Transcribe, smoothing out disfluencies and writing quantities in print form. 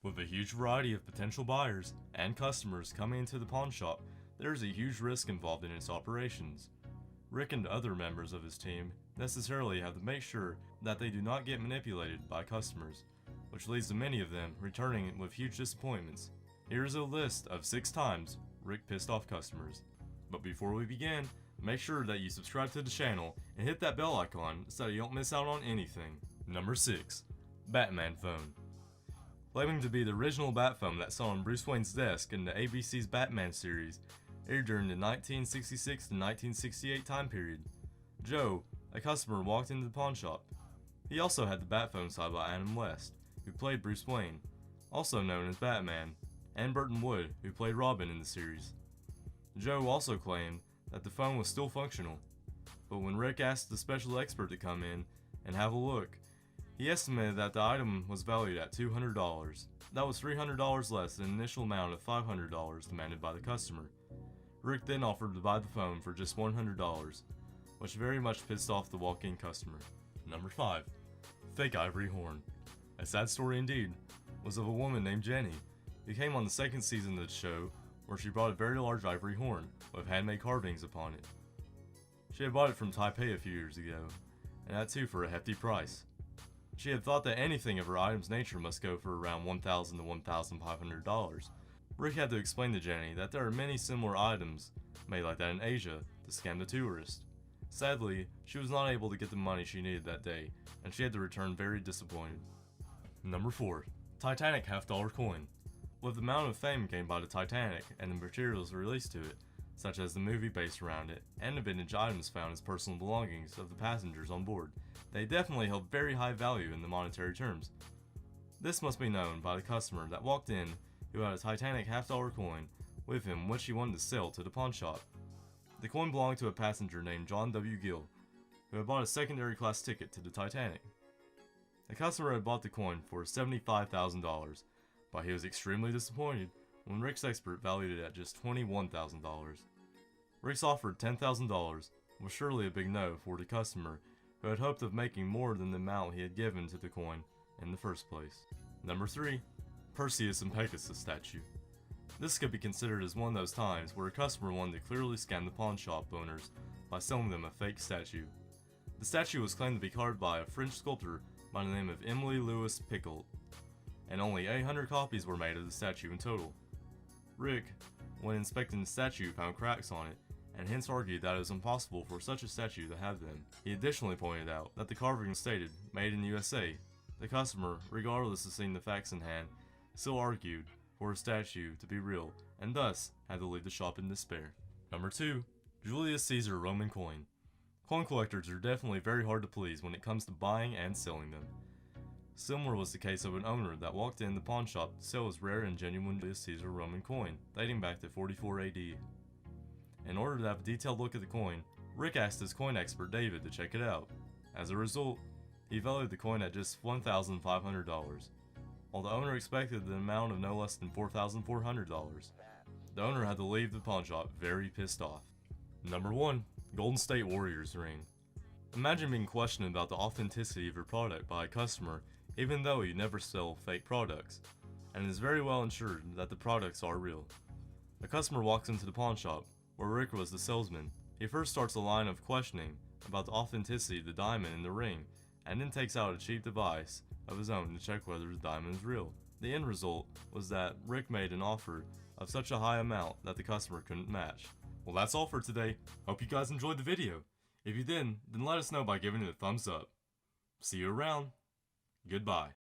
With a huge variety of potential buyers and customers coming into the pawn shop, there is a huge risk involved in its operations. Rick and other members of his team necessarily have to make sure that they do not get manipulated by customers, which leads to many of them returning with huge disappointments. Here is a list of 6 times Rick pissed off customers. But before we begin, make sure that you subscribe to the channel and hit that bell icon so that you don't miss out on anything. Number 6. Batman Phone. Claiming to be the original bat phone that sat on Bruce Wayne's desk in the ABC's Batman series, aired during the 1966 to 1968 time period, Joe, a customer, walked into the pawn shop. He also had the bat phone side by Adam West, who played Bruce Wayne, also known as Batman, and Burton Wood, who played Robin in the series. Joe also claimed that the phone was still functional, but when Rick asked the special expert to come in and have a look, he estimated that the item was valued at $200. That was $300 less than the initial amount of $500 demanded by the customer. Rick then offered to buy the phone for just $100, which very much pissed off the walk-in customer. Number 5. Fake ivory horn. A sad story indeed was of a woman named Jenny, who came on the second season of the show where she brought a very large ivory horn with handmade carvings upon it. She had bought it from Taipei a few years ago, and that too for a hefty price. She had thought that anything of her item's nature must go for around $1,000 to $1,500. Rick had to explain to Jenny that there are many similar items made like that in Asia to scam the tourist. Sadly, she was not able to get the money she needed that day, and she had to return very disappointed. Number 4. Titanic half-dollar coin. With the amount of fame gained by the Titanic and the materials released to it, such as the movie based around it, and the vintage items found as personal belongings of the passengers on board, they definitely held very high value in the monetary terms. This must be known by the customer that walked in who had a Titanic half-dollar coin with him which he wanted to sell to the pawn shop. The coin belonged to a passenger named John W. Gill, who had bought a secondary class ticket to the Titanic. The customer had bought the coin for $75,000, but he was extremely disappointed when Rick's expert valued it at just $21,000. Rick's offered $10,000 was surely a big no for the customer who had hoped of making more than the amount he had given to the coin in the first place. Number 3. Perseus and Pegasus statue. This could be considered as one of those times where a customer wanted to clearly scam the pawn shop owners by selling them a fake statue. The statue was claimed to be carved by a French sculptor by the name of Emily Louis Picoult, and only 800 copies were made of the statue in total. Rick, when inspecting the statue, found cracks on it, and hence argued that it was impossible for such a statue to have them. He additionally pointed out that the carving stated, "Made in USA." The customer, regardless of seeing the facts in hand, still argued for a statue to be real, and thus had to leave the shop in despair. Number 2. Julius Caesar Roman coin. Coin collectors are definitely very hard to please when it comes to buying and selling them. Similar was the case of an owner that walked in the pawn shop to sell his rare and genuine Julius Caesar Roman coin, dating back to 44 AD. In order to have a detailed look at the coin, Rick asked his coin expert David to check it out. As a result, he valued the coin at just $1,500, while the owner expected the amount of no less than $4,400. The owner had to leave the pawn shop very pissed off. Number 1. Golden State Warriors ring. Imagine being questioned about the authenticity of your product by a customer even though you never sell fake products, and it is very well ensured that the products are real. A customer walks into the pawn shop, where Rick was the salesman. He first starts a line of questioning about the authenticity of the diamond in the ring, and then takes out a cheap device of his own to check whether the diamond is real. The end result was that Rick made an offer of such a high amount that the customer couldn't match. Well, that's all for today. Hope you guys enjoyed the video. If you did, then let us know by giving it a thumbs up. See you around. Goodbye.